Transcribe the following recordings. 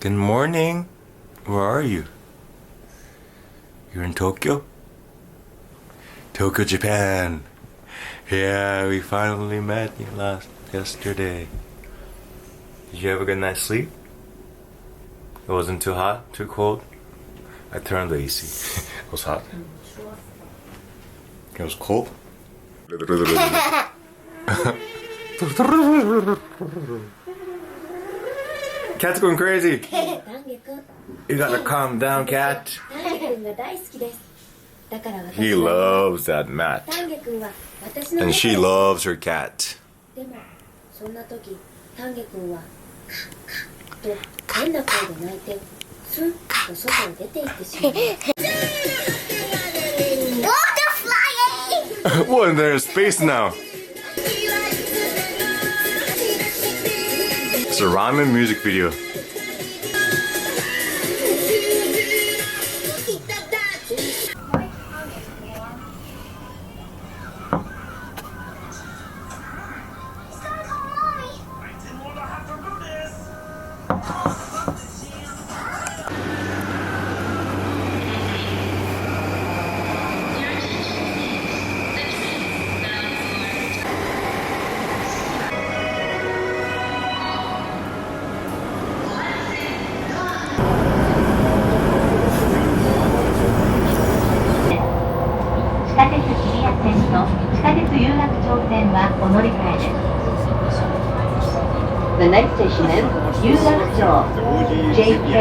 Good morning. Where are you? You're in Tokyo? Tokyo, Japan. Yeah, we finally met yesterday. Did you have a good night's sleep? It wasn't too hot, too cold? I turned the AC. It was hot. It was cold? Cat's going crazy. You gotta calm down, cat. He loves that mat. And she loves her cat. What? There's space now. It's a ramen music video. The next station is Yoda JK.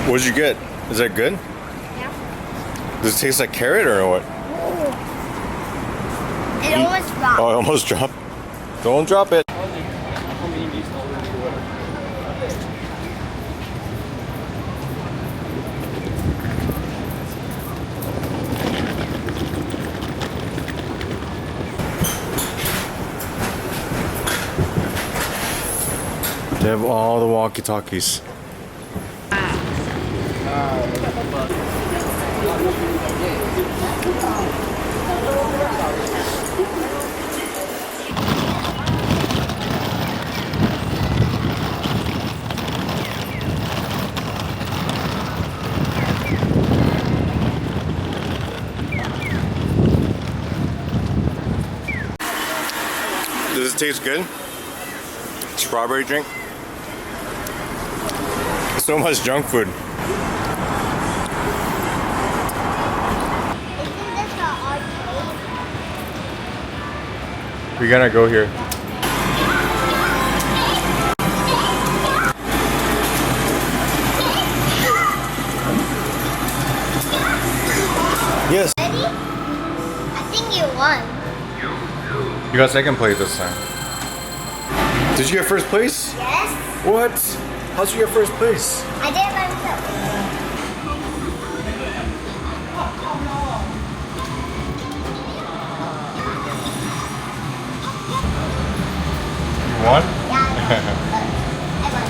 What did you get? Is that good? Yeah. Does it taste like carrot or what? It almost dropped. Oh, it almost dropped. Don't drop it. They have all the walkie-talkies. Does it taste good? Strawberry drink? So much junk food. Isn't this an arcade? We gotta go here. Yes. Ready? I think you won. You got second place this time. Did you get first place? Yes. What? How'd you get first place? I did it by myself. You won? Yeah. I won.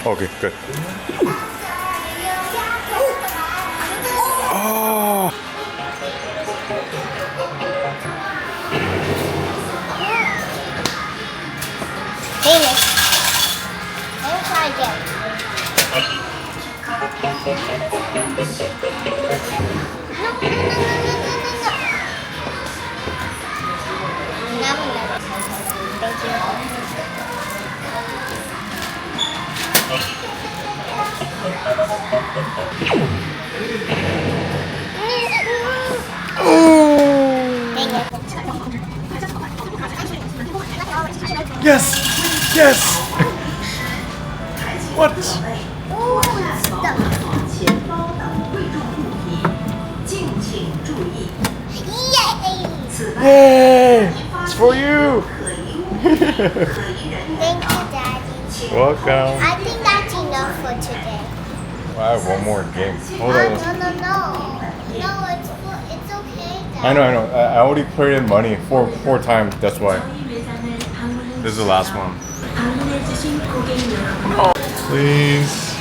Okay, good. Oh! Hey, Nick. Let me try again. No. Thank you. Yes! Yes! What? Yay! It's for you! Thank you, Daddy. Welcome. I think that's enough for today. I have one more game. Hold No, on. no. No, it's okay, Daddy. I know. I already put in money four times. That's why. This is the last one. Oh, please.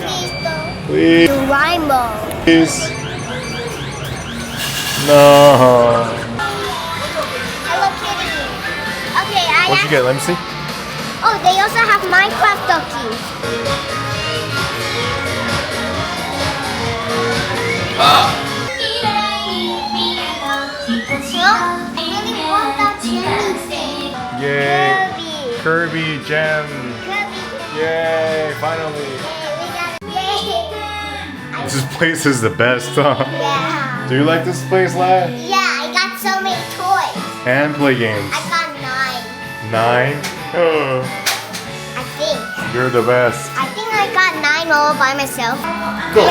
Please don't. Please. Rainbow. Please. No. Hello Kitty. Okay, What'd you get? Let me see. Oh, they also have Minecraft duckies. Well, I really want that chili thing. Yay. Kirby gem. Kirby. Yay. Finally. Yay. This place is the best, huh? Yeah. Do you like this place, lad? Yeah, I got so many toys. And play games. I got 9. 9? Oh, I think. you're the best. I think I got 9 all by myself. Go.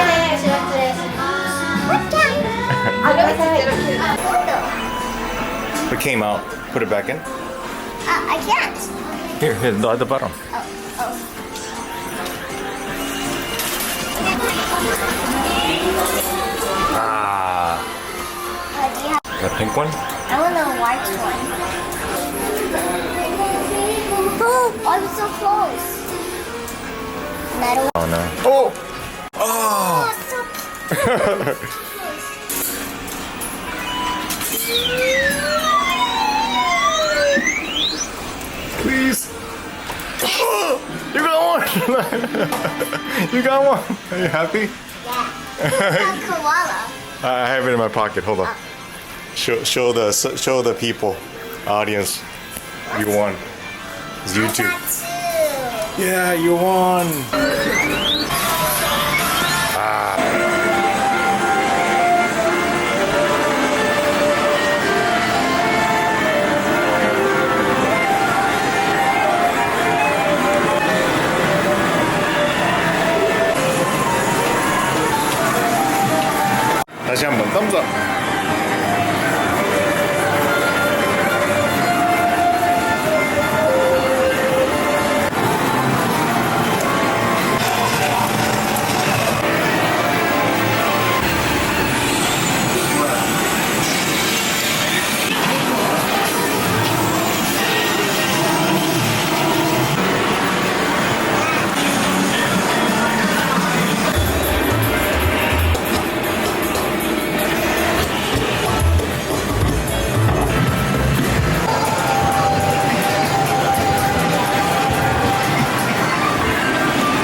What time? It came out. Put it back in. I can't. Here, at the bottom. Ah. Do you have? That pink one? I want the white one. Oh, I was so close. Metal. Oh no. Oh! Oh! Oh, so Please. Oh, you got one! You got one! Are you happy? yeah. It's a koala. I have it in my pocket. Hold on. Show the people, audience. You won. It's YouTube. I got 2. Yeah, you won. 다시 한번 thumbs up.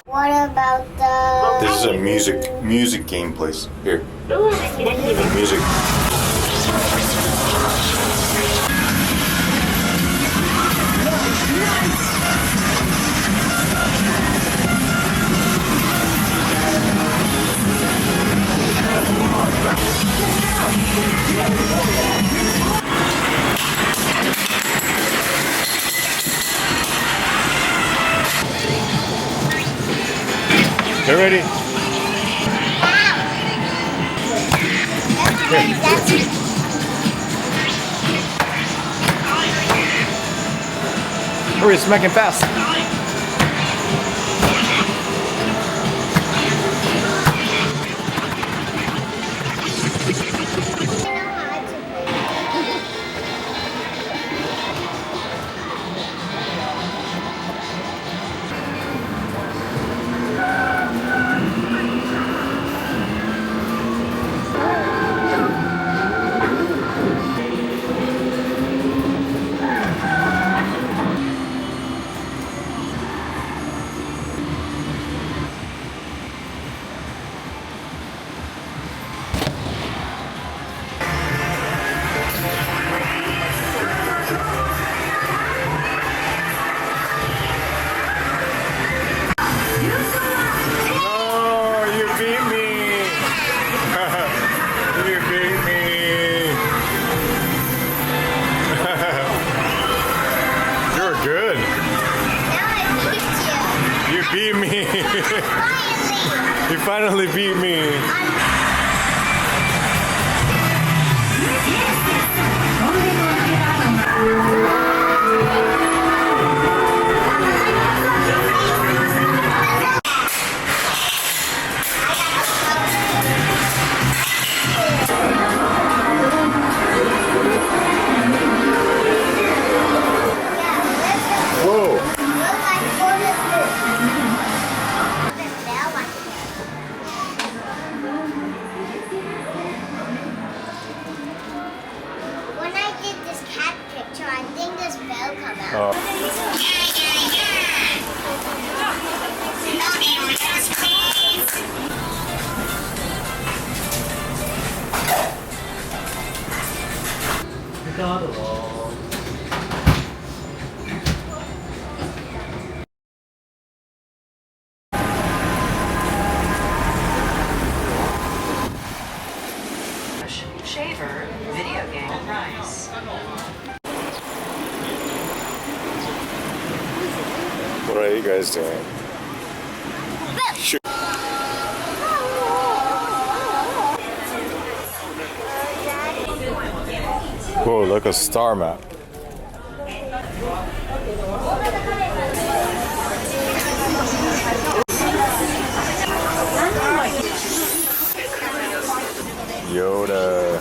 What about the? This is a music game place. Here. Music. Get ready. That's Hurry, it's smacking fast. You finally beat me. Whoa. When I did this cat picture, I think this bell come out. Shaver, video game price. What are you guys doing? Shoot. Whoa, look, a star map. Yoda.